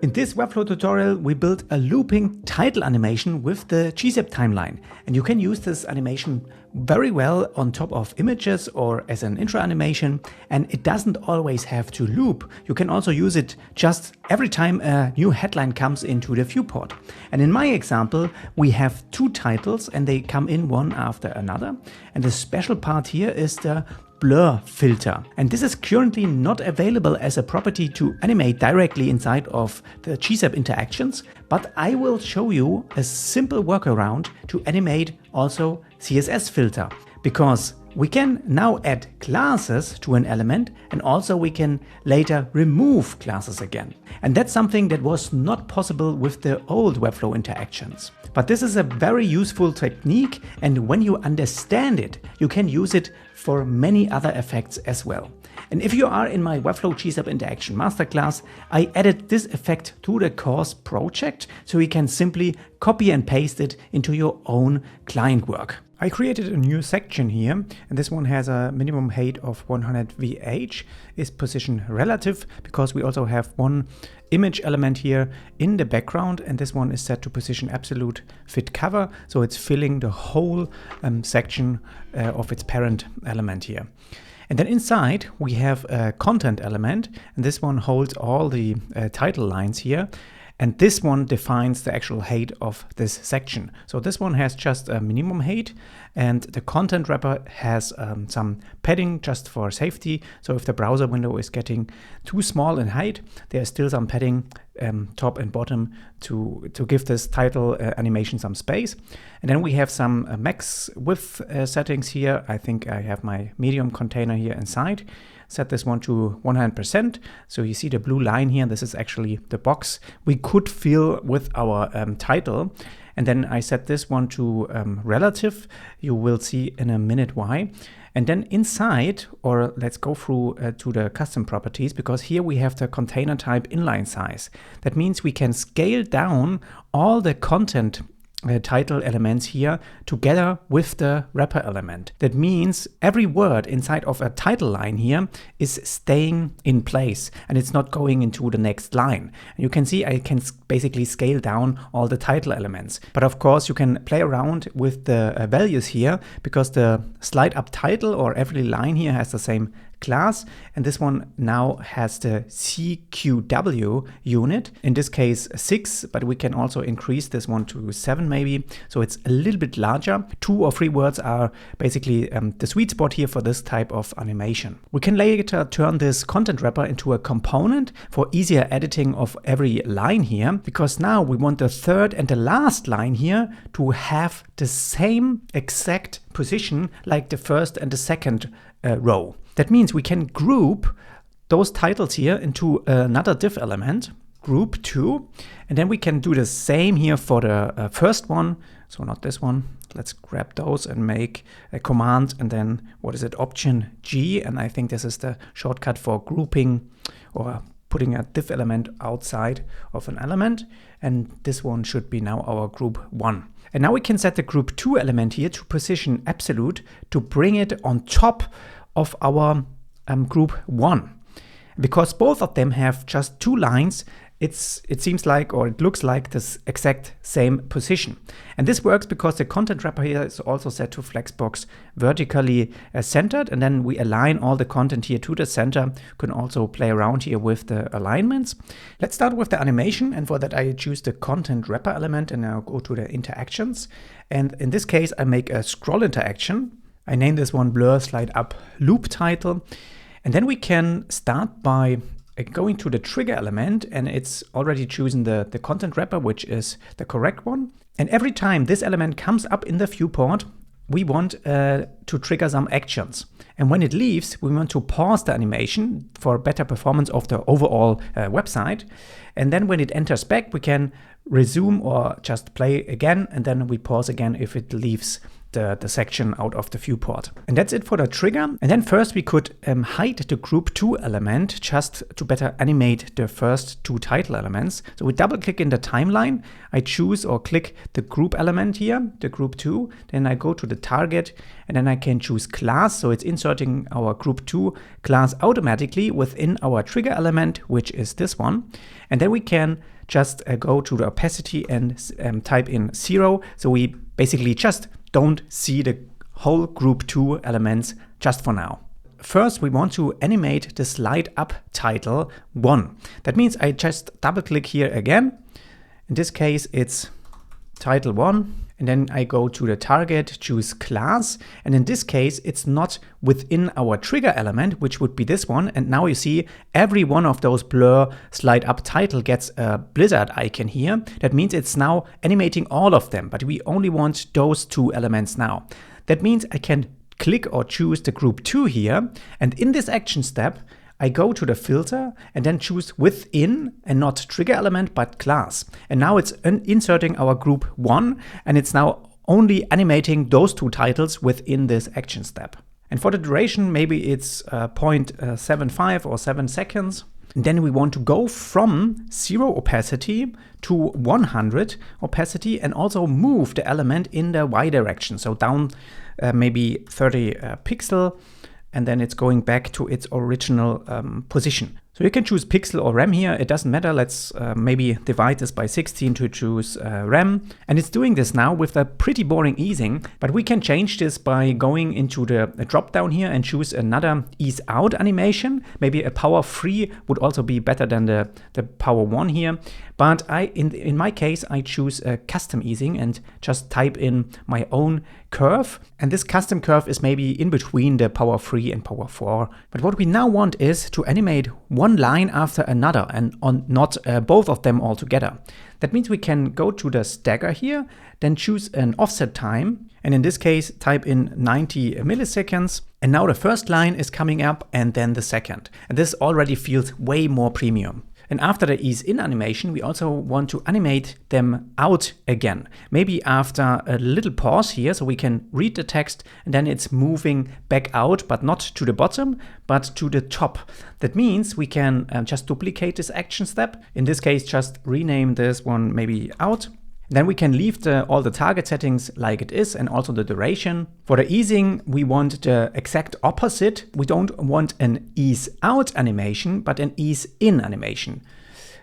In this Webflow tutorial, we built a looping title animation with the GSAP timeline. And you can use this animation very well on top of images or as an intro animation. And it doesn't always have to loop. You can also use it just every time a new headline comes into the viewport. And in my example, we have two titles and they come in one after another. And the special part here is the blur filter, and this is currently not available as a property to animate directly inside of the GSAP interactions, but I will show you a simple workaround to animate also CSS filter, because we can now add classes to an element and also we can later remove classes again. And that's something that was not possible with the old Webflow interactions. But this is a very useful technique, and when you understand it, you can use it for many other effects as well. And if you are in my Webflow GSAP interaction masterclass, I added this effect to the course project, so you can simply copy and paste it into your own client work. I created a new section here, and this one has a minimum height of 100 VH, is position relative, because we also have one image element here in the background, and this one is set to position absolute fit cover, so it's filling the whole section of its parent element here. And then inside we have a content element, and this one holds all the title lines here. And this one defines the actual height of this section. So this one has just a minimum height, and the content wrapper has some padding just for safety. So if the browser window is getting too small in height, there's still some padding top and bottom to give this title animation some space. And then we have some max width settings here. I think I have my medium container here inside. Set this one to 100%. So you see the blue line here. This is actually the box we could fill with our title. And then I set this one to relative. You will see in a minute why. And then inside, or let's go through to the custom properties, because here we have the container type inline size. That means we can scale down all the content title elements here together with the wrapper element. That means every word inside of a title line here is staying in place and it's not going into the next line. And you can see I can basically scale down all the title elements. But of course you can play around with the values here, because the slide up title or every line here has the same class, and this one now has the CQW unit, in this case 6, but we can also increase this one to 7 maybe, so it's a little bit larger. 2 or 3 words are basically the sweet spot here for this type of animation. We can later turn this content wrapper into a component for easier editing of every line here, because now we want the third and the last line here to have the same exact position like the first and the second row. That means we can group those titles here into another div element, group 2, and then we can do the same here for the first one. So not this one. Let's grab those and make a command, and then what is it, Option G, and I think this is the shortcut for grouping or putting a div element outside of an element, and this one should be now our group 1. And now we can set the group 2 element here to position absolute to bring it on top of our group 1. Because both of them have just 2 lines, it seems like, or it looks like, this exact same position. And this works because the content wrapper here is also set to flexbox vertically centered, and then we align all the content here to the center. You can also play around here with the alignments. Let's start with the animation, and for that I choose the content wrapper element and I'll go to the interactions. And in this case I make a scroll interaction. I name this one blur slide up loop title. And then we can start by going to the trigger element, and it's already chosen the content wrapper, which is the correct one. And every time this element comes up in the viewport, we want to trigger some actions. And when it leaves, we want to pause the animation for better performance of the overall website. And then when it enters back, we can resume or just play again, and then we pause again if it leaves the section out of the viewport. And that's it for the trigger. And then first we could hide the group 2 element just to better animate the first 2 title elements. So we double click in the timeline. I choose or click the group element here, the group 2. Then I go to the target and then I can choose class. So it's inserting our group 2 class automatically within our trigger element, which is this one. And then we can just go to the opacity and type in 0. So we basically just don't see the whole group 2 elements just for now. First, we want to animate the slide up title 1. That means I just double click here again. In this case, it's title 1. And then I go to the target, choose class. And in this case, it's not within our trigger element, which would be this one. And now you see every one of those blur slide up title gets a blizzard icon here. That means it's now animating all of them, but we only want those 2 elements now. That means I can click or choose the group 2 here. And in this action step, I go to the filter and then choose within and not trigger element, but class. And now it's inserting our group 1 and it's now only animating those 2 titles within this action step. And for the duration, maybe it's 0.75 or 7 seconds. And then we want to go from 0 opacity to 100 opacity and also move the element in the Y direction. So down maybe 30 pixel. And then it's going back to its original position. So you can choose pixel or RAM here, it doesn't matter. Let's maybe divide this by 16 to choose RAM. And it's doing this now with a pretty boring easing, but we can change this by going into the drop down here and choose another ease out animation. Maybe a power 3 would also be better than the power 1 here. But in my case, I choose a custom easing and just type in my own curve. And this custom curve is maybe in between the power 3 and power 4. But what we now want is to animate one line after another and not both of them all together. That means we can go to the stagger here, then choose an offset time. And in this case, type in 90 milliseconds. And now the first line is coming up and then the second. And this already feels way more premium. And after the ease in animation, we also want to animate them out again. Maybe after a little pause here, so we can read the text and then it's moving back out, but not to the bottom, but to the top. That means we can just duplicate this action step. In this case, just rename this one maybe out. Then we can leave all the target settings like it is and also the duration. For the easing, we want the exact opposite. We don't want an ease out animation, but an ease in animation.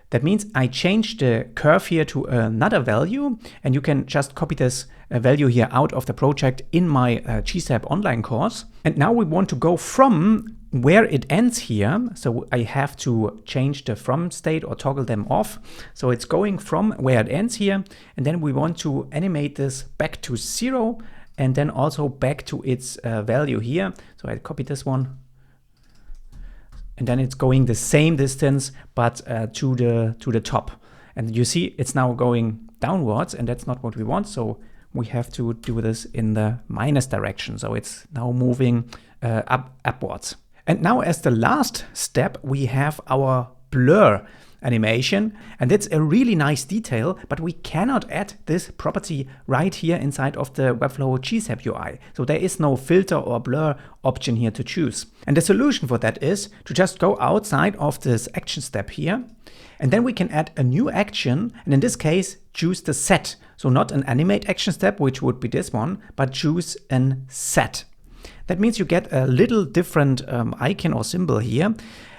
That means I change the curve here to another value, and you can just copy this value here out of the project in my GSAP online course. And now we want to go from where it ends here. So I have to change the from state or toggle them off. So it's going from where it ends here. And then we want to animate this back to 0 and then also back to its value here. So I copy this one. And then it's going the same distance, but to the top. And you see it's now going downwards, and that's not what we want. So we have to do this in the minus direction. So it's now moving upwards. And now as the last step, we have our blur animation. And that's a really nice detail, but we cannot add this property right here inside of the Webflow GSAP UI. So there is no filter or blur option here to choose. And the solution for that is to just go outside of this action step here. And then we can add a new action. And in this case, choose the set. So not an animate action step, which would be this one, but choose an set. That means you get a little different icon or symbol here.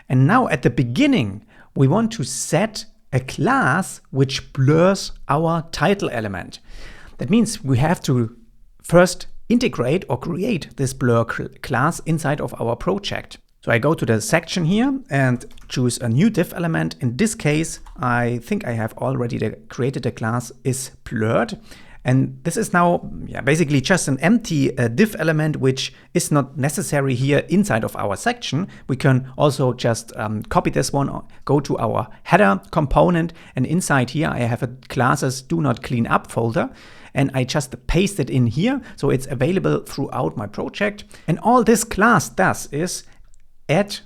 And now at the beginning, we want to set a class which blurs our title element. That means we have to first integrate or create this blur class inside of our project. So I go to the section here and choose a new div element. In this case, I think I have already created a class is blurred. And this is now basically just an empty div element, which is not necessary here inside of our section. We can also just copy this one, go to our header component, and inside here I have a classes do not clean up folder. And I just paste it in here, so it's available throughout my project. And all this class does is add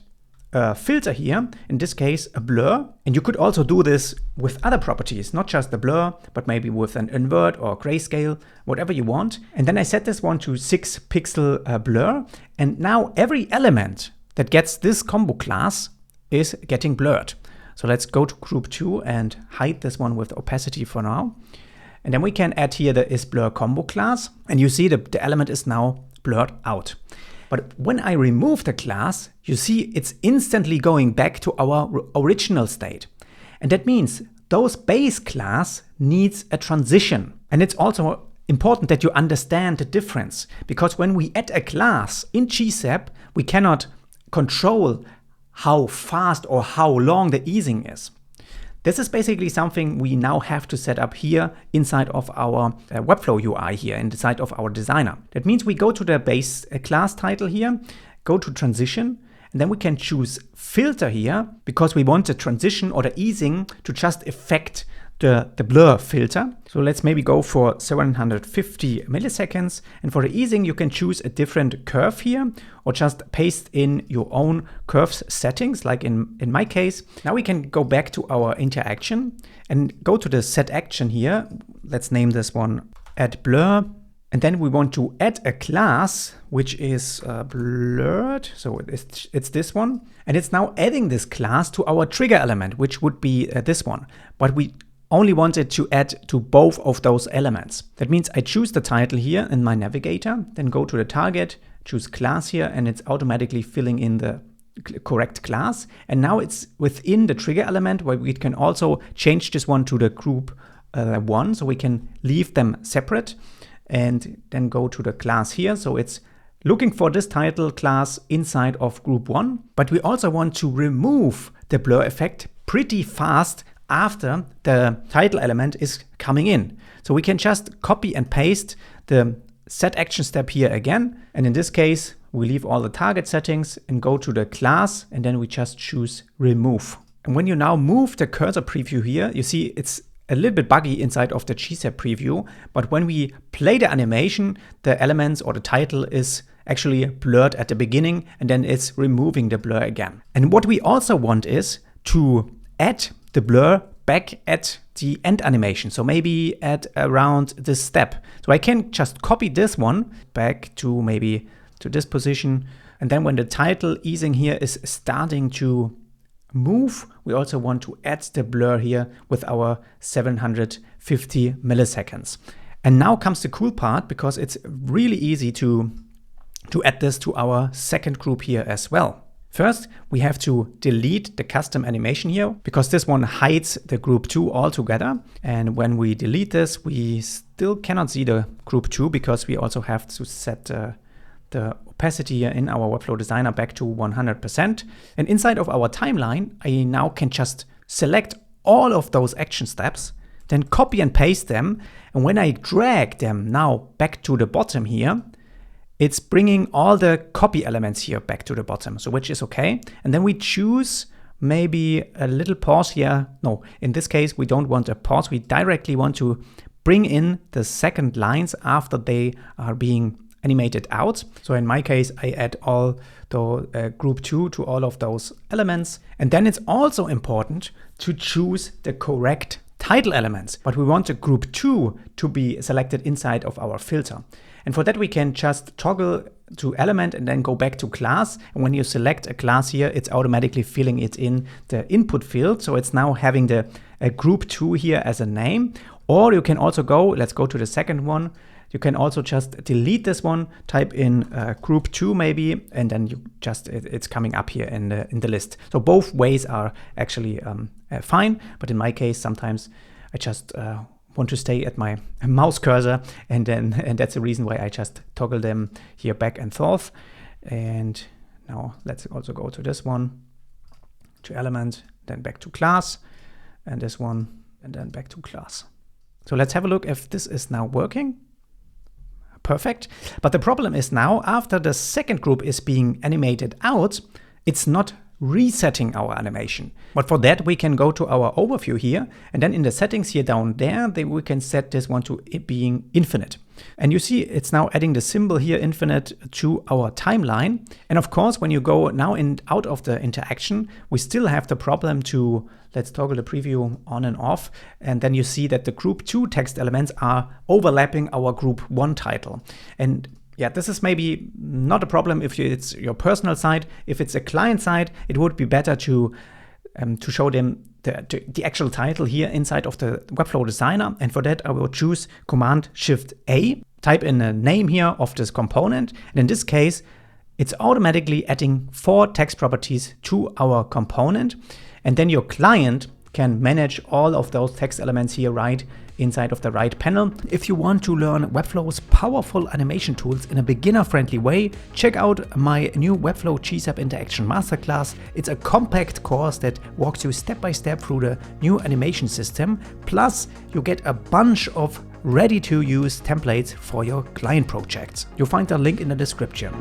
a filter here, in this case a blur, and you could also do this with other properties, not just the blur, but maybe with an invert or grayscale, whatever you want. And then I set this one to 6 pixel blur, and now every element that gets this combo class is getting blurred. So let's go to group 2 and hide this one with opacity for now. And then we can add here the isBlur combo class, and you see the element is now blurred out. But when I remove the class, you see it's instantly going back to our original state. And that means those base class needs a transition. And it's also important that you understand the difference, because when we add a class in GSAP, we cannot control how fast or how long the easing is. This is basically something we now have to set up here inside of our Webflow UI here inside of our designer. That means we go to the base class title here, go to transition, and then we can choose filter here because we want the transition or the easing to just affect the blur filter. So let's maybe go for 750 milliseconds. And for the easing, you can choose a different curve here or just paste in your own curves settings, like in my case. Now we can go back to our interaction and go to the set action here. Let's name this one add blur. And then we want to add a class, which is blurred. So it's this one. And it's now adding this class to our trigger element, which would be this one. But we only wanted to add to both of those elements. That means I choose the title here in my navigator, then go to the target, choose class here, and it's automatically filling in the correct class. And now it's within the trigger element where we can also change this one to the group 1, so we can leave them separate and then go to the class here. So it's looking for this title class inside of group 1, but we also want to remove the blur effect pretty fast after the title element is coming in. So we can just copy and paste the set action step here again. And in this case, we leave all the target settings and go to the class, and then we just choose remove. And when you now move the cursor preview here, you see it's a little bit buggy inside of the GSAP preview, but when we play the animation, the elements or the title is actually blurred at the beginning, and then it's removing the blur again. And what we also want is to add the blur back at the end animation. So maybe at around this step. So I can just copy this one back to maybe to this position. And then when the title easing here is starting to move, we also want to add the blur here with our 750 milliseconds. And now comes the cool part, because it's really easy to add this to our second group here as well. First, we have to delete the custom animation here, because this one hides the group 2 altogether. And when we delete this, we still cannot see the group 2 because we also have to set the opacity here in our Webflow designer back to 100%. And inside of our timeline, I now can just select all of those action steps, then copy and paste them. And when I drag them now back to the bottom here, it's bringing all the copy elements here back to the bottom, so which is okay. And then we choose maybe a little pause here. No, in this case, we don't want a pause. We directly want to bring in the second lines after they are being animated out. So in my case, I add all the group 2 to all of those elements. And then it's also important to choose the correct title elements, but we want the group 2 to be selected inside of our filter. And for that, we can just toggle to element and then go back to class. And when you select a class here, it's automatically filling it in the input field. So it's now having the group 2 here as a name. Or you can also go, let's go to the second one. You can also just delete this one, type in group 2 maybe, and then you just it's coming up here in the list. So both ways are actually fine. But in my case, sometimes I just want to stay at my mouse cursor, and that's the reason why I just toggle them here back and forth. And now let's also go to this one, to element, then back to class, and this one, and then back to class. So let's have a look if this is now working. Perfect. But the problem is now, after the second group is being animated out, it's not resetting our animation. But for that, we can go to our overview here, and then in the settings here down there, we can set this one to it being infinite. And you see it's now adding the symbol here, infinite, to our timeline. And of course, when you go now out of the interaction, we still have the problem to, let's toggle the preview on and off. And then you see that the group 2 text elements are overlapping our group 1 title. And yeah, this is maybe not a problem if it's your personal site. If it's a client site, it would be better to show them the actual title here inside of the Webflow Designer. And for that, I will choose Command-Shift-A, type in a name here of this component. And in this case, it's automatically adding 4 text properties to our component. And then your client can manage all of those text elements here right inside of the right panel. If you want to learn Webflow's powerful animation tools in a beginner-friendly way, check out my new Webflow GSAP Interaction Masterclass. It's a compact course that walks you step by step through the new animation system. Plus, you get a bunch of ready-to-use templates for your client projects. You'll find the link in the description.